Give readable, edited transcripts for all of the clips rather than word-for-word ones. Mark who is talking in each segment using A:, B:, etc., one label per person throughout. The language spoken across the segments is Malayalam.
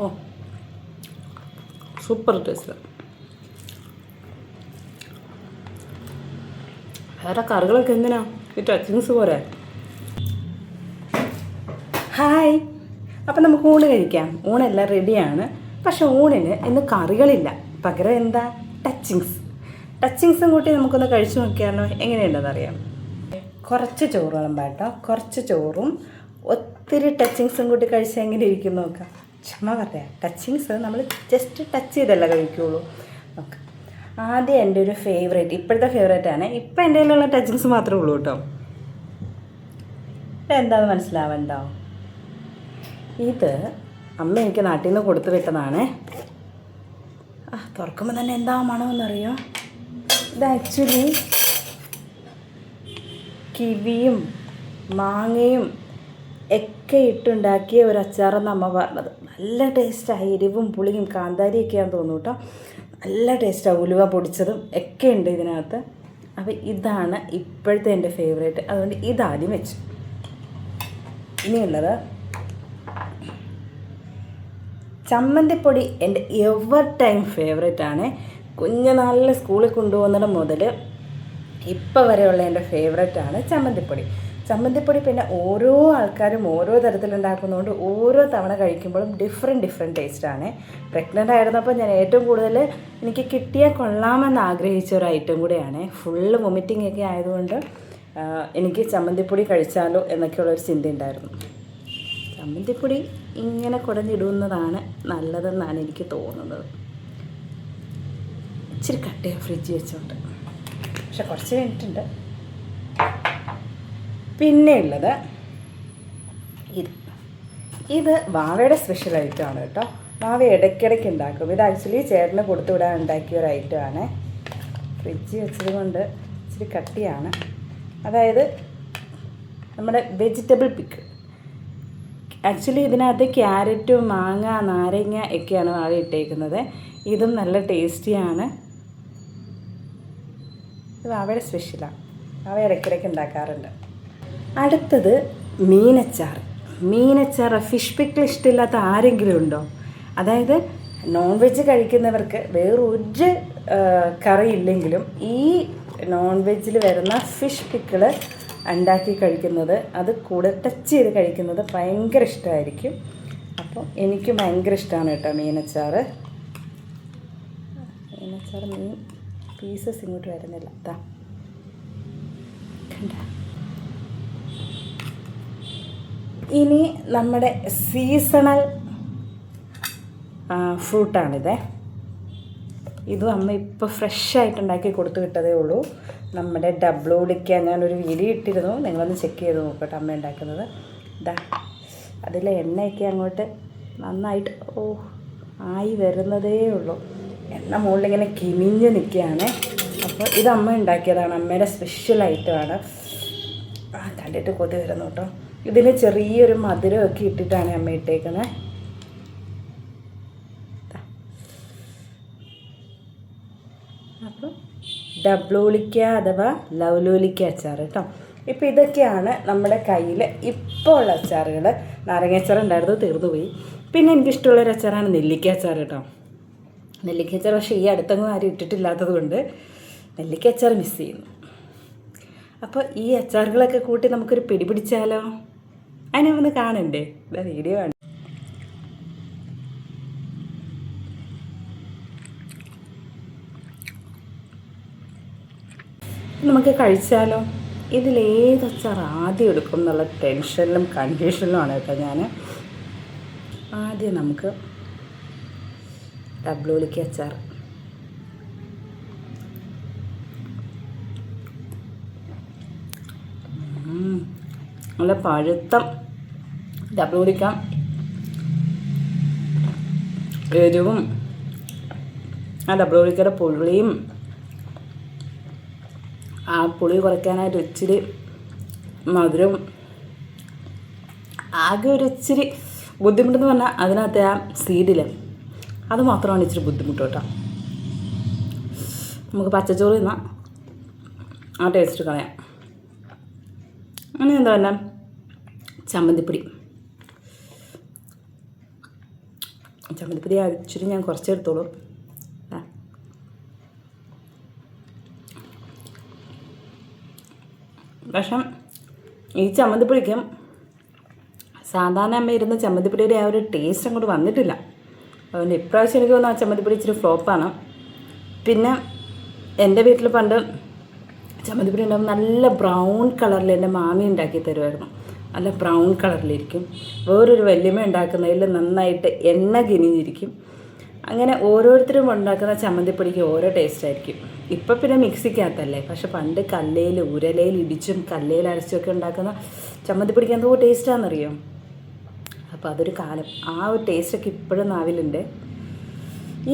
A: ഓ സൂപ്പർ ടേസ്റ്റ്. വേറെ കറികളൊക്കെ എന്തിനാ ഈ ടച്ചിങ്സ് പോരെ. ഹായ്, അപ്പം നമുക്ക് ഊണ് കഴിക്കാം. ഊണെല്ലാം റെഡിയാണ്. പക്ഷെ ഊണിന് ഇന്ന് കറികളില്ല, പകരം എന്താ ടച്ചിങ്സും കൂട്ടി നമുക്കൊന്ന് കഴിച്ചു നോക്കിയാലോ? എങ്ങനെയുണ്ടെന്നറിയാം. കുറച്ച് ചോറ് വിളമ്പാട്ടോ, കുറച്ച് ചോറും ഒത്തിരി ടച്ചിങ്സും കൂട്ടി കഴിച്ചാൽ എങ്ങനെ ഇരിക്കും നോക്കാം. ക്ഷമ പറയാം, ടച്ചിങ്സ് നമ്മൾ ജസ്റ്റ് ടച്ച് ചെയ്തല്ല കഴിക്കുകയുള്ളൂ. നോക്കാം. ആദ്യം എൻ്റെ ഒരു ഫേവറേറ്റ്, ഇപ്പോഴത്തെ ഫേവറേറ്റാണ്. ഇപ്പം എൻ്റെ കയ്യിലുള്ള ടച്ചിങ്സ് മാത്രമേ ഉള്ളൂ കേട്ടോ. എന്താണെന്ന് മനസ്സിലാവണ്ടോ? ഇത് അമ്മ എനിക്ക് നാട്ടിൽ നിന്ന് കൊടുത്തു വിട്ടതാണ്. തുറക്കുമ്പോൾ തന്നെ എന്താ മണമെന്നറിയോ? ഇത് ആക്ച്വലി കിവിയും മാങ്ങയും ഒക്കെ ഇട്ടുണ്ടാക്കിയ ഒരു അച്ചാറെന്ന് അമ്മ പറഞ്ഞത്. നല്ല ടേസ്റ്റാണ്. എരിവും പുളിയും കാന്താരിയൊക്കെയാണെന്ന് തോന്നുന്നു കേട്ടോ. നല്ല ടേസ്റ്റാണ്. ഉലുവ പൊടിച്ചതും ഒക്കെ ഉണ്ട് ഇതിനകത്ത്. അപ്പോൾ ഇതാണ് ഇപ്പോഴത്തെ എൻ്റെ ഫേവറേറ്റ്. അതുകൊണ്ട് ഇതാദ്യം വെച്ചു. ഇനിയുള്ളത് ചമ്മന്തിപ്പൊടി. എൻ്റെ എവർ ടൈം ഫേവറേറ്റാണ്. കുഞ്ഞുനാളിൽ സ്കൂളിൽ കൊണ്ടുപോകുന്നത് മുതൽ ഇപ്പം വരെയുള്ള എൻ്റെ ഫേവറേറ്റാണ് ചമ്മന്തിപ്പൊടി. പിന്നെ ഓരോ ആൾക്കാരും ഓരോ തരത്തിലുണ്ടാക്കുന്നതുകൊണ്ട് ഓരോ തവണ കഴിക്കുമ്പോഴും ഡിഫറെൻറ്റ് ടേസ്റ്റാണ്. പ്രഗ്നൻ്റ് ആയിരുന്നപ്പോൾ ഞാൻ ഏറ്റവും കൂടുതൽ എനിക്ക് കിട്ടിയാൽ കൊള്ളാമെന്ന് ആഗ്രഹിച്ച ഒരു ഐറ്റം കൂടെയാണ്. ഫുള്ള് വൊമിറ്റിംഗ് ഒക്കെ ആയതുകൊണ്ട് എനിക്ക് ചമ്മന്തിപ്പൊടി കഴിച്ചാലോ എന്നൊക്കെയുള്ളൊരു ചിന്തയുണ്ടായിരുന്നു. ചമ്മന്തിപ്പൊടി ഇങ്ങനെ കുടഞ്ഞിടുന്നതാണ് നല്ലതെന്നാണ് എനിക്ക് തോന്നുന്നത്. ഇച്ചിരി കട്ടയാണ് ഫ്രിഡ്ജിൽ വെച്ചോണ്ട്, പക്ഷെ കുറച്ച് കഴിഞ്ഞിട്ടുണ്ട്. പിന്നെ ഉള്ളത് ഇത് വാവയുടെ സ്പെഷ്യൽ ഐറ്റമാണ് കേട്ടോ. വാവ ഇടയ്ക്കിടയ്ക്ക് ഉണ്ടാക്കും. ഇത് ആക്ച്വലി ചേട്ടന് കൊടുത്തു വിടാൻ ഉണ്ടാക്കിയ ഒരു ഐറ്റമാണ്. ഫ്രിഡ്ജിൽ വെച്ചത് കൊണ്ട് ഇച്ചിരി കട്ടിയാണ്. അതായത് നമ്മുടെ വെജിറ്റബിൾ പിക്ക്. ആക്ച്വലി ഇതിനകത്ത് ക്യാരറ്റും മാങ്ങ നാരങ്ങ ഒക്കെയാണ് വാവ ഇട്ടേക്കുന്നത്. ഇതും നല്ല ടേസ്റ്റിയാണ്. ഇത് വാവയുടെ സ്പെഷ്യലാണ്. വാവ ഇടയ്ക്കിടയ്ക്ക് ഉണ്ടാക്കാറുണ്ട്. അടുത്തത് മീനച്ചാർ. ഫിഷ് പിക്കിൾ ഇഷ്ടമില്ലാത്ത ആരെങ്കിലും ഉണ്ടോ? അതായത് നോൺ വെജ് കഴിക്കുന്നവർക്ക് വേറൊരു കറി ഇല്ലെങ്കിലും ഈ നോൺ വെജിൽ വരുന്ന ഫിഷ് പിക്കിള് ഉണ്ടാക്കി കഴിക്കുന്നത്, അത് കൂടെ ടച്ച് ചെയ്ത് കഴിക്കുന്നത് ഭയങ്കര ഇഷ്ടമായിരിക്കും. അപ്പോൾ എനിക്ക് ഭയങ്കര ഇഷ്ടമാണ് കേട്ടോ മീനച്ചാർ. മീൻ പീസസ് ഇങ്ങോട്ട് വരുന്നില്ല. അതാ കണ്ട. ഇനി നമ്മുടെ സീസണൽ ഫ്രൂട്ടാണിത്. ഇതും അമ്മ ഇപ്പോൾ ഫ്രഷായിട്ട് ഉണ്ടാക്കി കൊടുത്തു വിട്ടതേ ഉള്ളൂ. നമ്മുടെ ഡബ്ലോളിക്ക ഞാനൊരു വീഡിയോ ഇട്ടിരുന്നു, നിങ്ങളൊന്ന് ചെക്ക് ചെയ്ത് നോക്കട്ടെ അമ്മ ഉണ്ടാക്കുന്നത്. ഇതാ അതിലെ എണ്ണയൊക്കെ അങ്ങോട്ട് നന്നായിട്ട് ആയി വരുന്നതേ ഉള്ളൂ. എണ്ണ മുകളിലിങ്ങനെ കിനിഞ്ഞ് നിൽക്കുകയാണ്. അപ്പോൾ ഇത് അമ്മ ഉണ്ടാക്കിയതാണ്, അമ്മയുടെ സ്പെഷ്യൽ ഐറ്റമാണ്. കണ്ടിട്ട് കൊതി വരുന്നു കേട്ടോ. ഇതിന് ചെറിയൊരു മധുരമൊക്കെ ഇട്ടിട്ടാണ് അമ്മ ഇട്ടേക്കുന്നത്. അപ്പോൾ ഡബ്ലോളിക്ക അഥവാ ലവ്ലോലിക്ക അച്ചാർ കേട്ടോ. ഇപ്പോൾ ഇതൊക്കെയാണ് നമ്മുടെ കയ്യിൽ ഇപ്പോൾ ഉള്ള അച്ചാറുകൾ. നാരങ്ങ അച്ചാർ ഉണ്ടായിരുന്നു, തീർന്നു പോയി. പിന്നെ എനിക്കിഷ്ടമുള്ളൊരു അച്ചാറാണ് നെല്ലിക്ക അച്ചാർ കേട്ടോ. നെല്ലിക്ക അച്ചാർ പക്ഷേ ഈ അടുത്തൊന്നും ആരും ഇട്ടിട്ടില്ലാത്തത് കൊണ്ട് നെല്ലിക്ക അച്ചാർ മിസ് ചെയ്യുന്നു. അപ്പോൾ ഈ അച്ചാറുകളൊക്കെ കൂട്ടി നമുക്കൊരു പിടി പിടിച്ചാലോ? അതിനെ ഒന്ന് കാണണ്ടേ? ഇതാ വീഡിയോ ആണ്. നമുക്ക് കഴിച്ചാലോ? ഇതിലേത് അച്ചാർ ആദ്യം എടുക്കും എന്നുള്ള ടെൻഷനിലും കൺഫ്യൂഷനിലുമാണ് കേട്ടോ ഞാൻ. ആദ്യം നമുക്ക് ഡബ്ലോലിക്ക അച്ചാർ. നല്ല പഴുത്ത ഡബ്ലോലിക്ക, എരിവും ആ ഡബ്ലോലിക്കയുടെ പുളിയും, ആ പുളി കുറയ്ക്കാനായിട്ട് ഇച്ചിരി മധുരം, ആകെ ഒരു ഇച്ചിരി ബുദ്ധിമുട്ടെന്ന് പറഞ്ഞാൽ അതിനകത്ത് ആ സീഡിൽ അത് മാത്രമാണ് ഇച്ചിരി ബുദ്ധിമുട്ട് കേട്ടോ. നമുക്ക് പച്ചച്ചോറ് തിന്നാൽ ആ ടേസ്റ്റ് കളയാം. അങ്ങനെ എന്താ പറഞ്ഞാൽ ചമ്മന്തിപ്പൊടി ചമ്മന്തിപ്പൊടി ഇച്ചിരി ഞാൻ കുറച്ചെടുത്തോളൂ. പക്ഷെ ഈ ചമ്മന്തിപ്പൊടിക്കും സാധാരണ അമ്മ ഇരുന്ന ചമ്മന്തിപ്പൊടിയുടെ ആ ഒരു ടേസ്റ്റ് അങ്ങോട്ട് വന്നിട്ടില്ല. അതുകൊണ്ട് ഇപ്രാവശ്യം എനിക്ക് തോന്നുന്നു ആ ചമ്മന്തിപ്പൊടി ഇച്ചിരി ഫ്ലോപ്പാണ്. പിന്നെ എൻ്റെ വീട്ടിൽ പണ്ട് ചമ്മന്തിപ്പൊടി ഉണ്ടാകുമ്പോൾ നല്ല ബ്രൗൺ കളറിൽ എൻ്റെ മാമി ഉണ്ടാക്കി തരുമായിരുന്നു. നല്ല ബ്രൗൺ കളറിലിരിക്കും. വേറൊരു വല്യമ്മ ഉണ്ടാക്കുന്നതിൽ നന്നായിട്ട് എണ്ണ കിനിഞ്ഞിരിക്കും. അങ്ങനെ ഓരോരുത്തരും ഉണ്ടാക്കുന്ന ചമ്മന്തിപ്പൊടിക്ക് ഓരോ ടേസ്റ്റായിരിക്കും. ഇപ്പം പിന്നെ മിക്സിക്കകത്തല്ലേ. പക്ഷെ പണ്ട് കല്ലയിൽ ഉരലയിൽ ഇടിച്ചും കല്ലയിൽ അരച്ചുമൊക്കെ ഉണ്ടാക്കുന്ന ചമ്മന്തിപ്പൊടിക്ക് എന്തോ ടേസ്റ്റാണെന്നറിയോ. അപ്പോൾ അതൊരു കാലം. ആ ഒരു ടേസ്റ്റൊക്കെ ഇപ്പോഴും നാവിലുണ്ട്.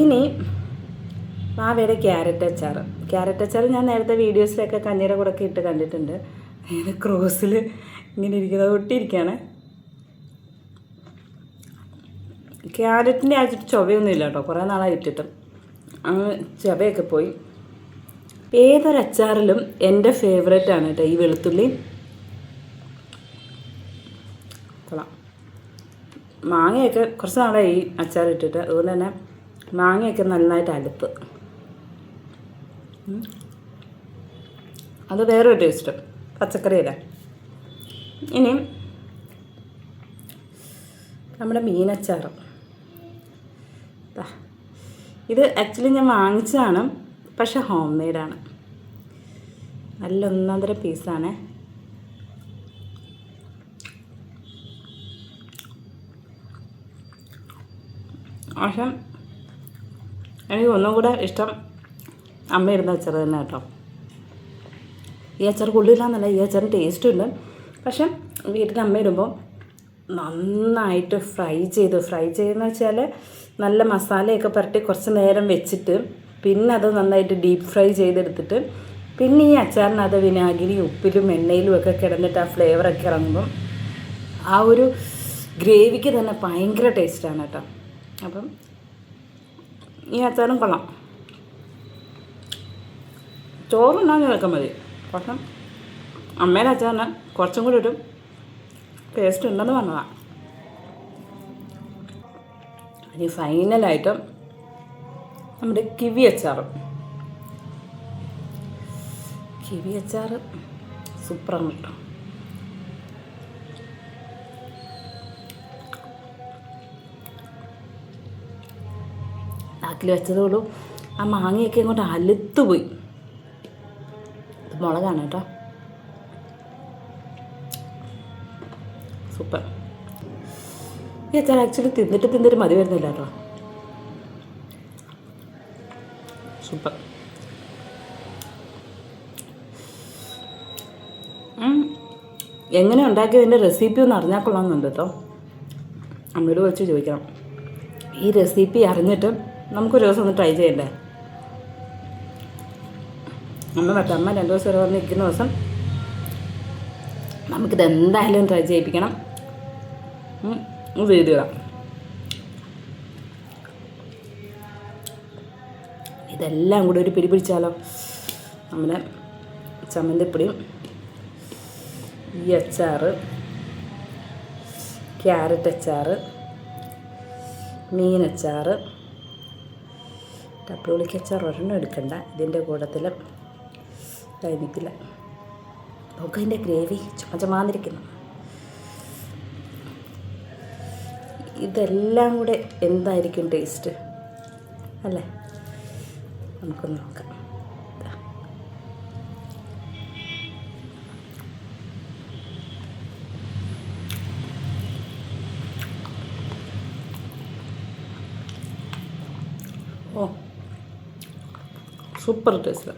A: ഇനി മാവയുടെ ക്യാരറ്റ് അച്ചാർ ഞാൻ നേരത്തെ വീഡിയോസിലൊക്കെ കഞ്ഞിയുടെ കൂടെ ഒക്കെ ഇട്ട് കണ്ടിട്ടുണ്ട്. അതിന് ക്രോസിൽ ഇങ്ങനെ ഇരിക്കുന്നത് ഒട്ടിയിരിക്കുകയാണ്. ക്യാരറ്റിൻ്റെ ആയിട്ട് ചൊവയൊന്നുമില്ല കേട്ടോ. കുറേ നാളായി ഇട്ടിട്ടും അങ്ങ് ചവയൊക്കെ പോയി. ഏതൊരച്ചാറിലും എൻ്റെ ഫേവറേറ്റാണ് കേട്ടോ ഈ വെളുത്തുള്ളി. കൊള്ളാം. മാങ്ങയൊക്കെ കുറച്ച് നാളായി ഈ അച്ചാർ ഇട്ടിട്ട്. അതുകൊണ്ട് തന്നെ മാങ്ങയൊക്കെ നന്നായിട്ട് അടുത്ത്. അത് വേറൊരു ടേസ്റ്റ്. പച്ചക്കറിയല്ല. ഇനി നമ്മുടെ മീനച്ചാർ. ഇത് ആക്ച്വലി ഞാൻ വാങ്ങിച്ചതാണ്, പക്ഷെ ഹോം മെയ്ഡാണ്. നല്ല ഒന്നാന്തര പീസാണ്. പക്ഷെ എനിക്ക് ഒന്നും കൂടെ ഇഷ്ടം അമ്മ ഇരുന്ന അച്ചാർ തന്നെ കേട്ടോ. ഈ അച്ചാർ കൊള്ളില്ലാന്നല്ല, ഈ അച്ചാറിന് ടേസ്റ്റും ഉണ്ട്. പക്ഷെ വീട്ടിൽ അമ്മ ഇടുമ്പോൾ നന്നായിട്ട് ഫ്രൈ ചെയ്യുന്ന വെച്ചാൽ നല്ല മസാലയൊക്കെ പുരട്ടി കുറച്ച് നേരം വെച്ചിട്ട് പിന്നെ അത് നന്നായിട്ട് ഡീപ്പ് ഫ്രൈ ചെയ്തെടുത്തിട്ട് പിന്നെ ഈ അച്ചാറിനകത്ത് വിനാഗിരി ഉപ്പിലും എണ്ണയിലും ഒക്കെ കിടന്നിട്ട് ആ ഫ്ലേവറൊക്കെ ഇറങ്ങുമ്പം ആ ഒരു ഗ്രേവിക്ക് തന്നെ ഭയങ്കര ടേസ്റ്റാണ് കേട്ടോ. അപ്പം ഈ അച്ചാറും കൊള്ളാം. ചോറുണ്ടാകുന്ന ഇതൊക്കെ മതി. പക്ഷെ അമ്മയുടെ അച്ചാറിന് കുറച്ചും കൂടി ഒരു ടേസ്റ്റ് ഉണ്ടെന്ന് പറഞ്ഞതാണ്. ഇനി ഫൈനലായിട്ട് നമ്മുടെ കിവി അച്ചാർ സൂപ്പറാണ് കേട്ടോ. നാക്കിൽ വെച്ചതോളൂ ആ മാങ്ങയൊക്കെ ഇങ്ങോട്ട് അലുത്തുപോയി. ഇത് മുളകാണ് കേട്ടോ. സൂപ്പർ. ഈ അച്ചാർ ആക്ച്വലി തിന്നിട്ട് മതി വരുന്നില്ല കേട്ടോ. സൂപ്പർ. എങ്ങനെ ഉണ്ടാക്കിയതിൻ്റെ റെസിപ്പി ഒന്ന് അറിഞ്ഞാൽ കൊള്ളാമെന്നുണ്ട് കേട്ടോ. അമ്മയോട് വെച്ച് ചോദിക്കണം. ഈ റെസിപ്പി അറിഞ്ഞിട്ട് നമുക്കൊരു ദിവസം ഒന്ന് ട്രൈ ചെയ്യണ്ടേ. അമ്മ 2 ദിവസം വരെ വന്ന് നിൽക്കുന്ന ദിവസം നമുക്കിത് എന്തായാലും ട്രൈ ചെയ്യിപ്പിക്കണം. വീഡിയോ ഇടാം. ഇതെല്ലാം കൂടി ഒരു പിടി പിടിച്ചാലോ. നമ്മുടെ ചമ്മന്തിപ്പൊടിയും ഈ അച്ചാർ, ക്യാരറ്റ് അച്ചാർ, മീനച്ചാർ, ടപ്പുളിക്ക് അച്ചാർ ഒരെണ്ണം എടുക്കണ്ട. ഇതിൻ്റെ കൂട്ടത്തിൽ കഴിഞ്ഞിട്ടില്ല. നമുക്ക് അതിൻ്റെ ഗ്രേവി ചുമചമാന്നിരിക്കുന്നു. ഇതെല്ലാം കൂടെ എന്തായിരിക്കും ടേസ്റ്റ് അല്ലേ? നമുക്കൊന്ന് നോക്കാം. ഓ, സൂപ്പർ ടേസ്റ്റ്.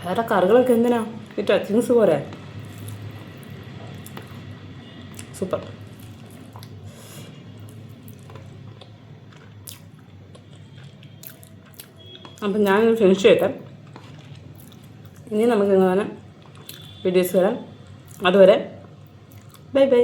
A: വേറെ കറികളൊക്കെ എന്തിനാ ഈ ടച്ചിങ്സ് പോരെ. സൂപ്പർ. അപ്പം ഞാൻ ഫിനിഷ് ചെയ്യട്ടെ. ഇനി നമുക്ക് ഇങ്ങനെ വീഡിയോസ് വരാം. അതുവരെ ബൈ ബൈ.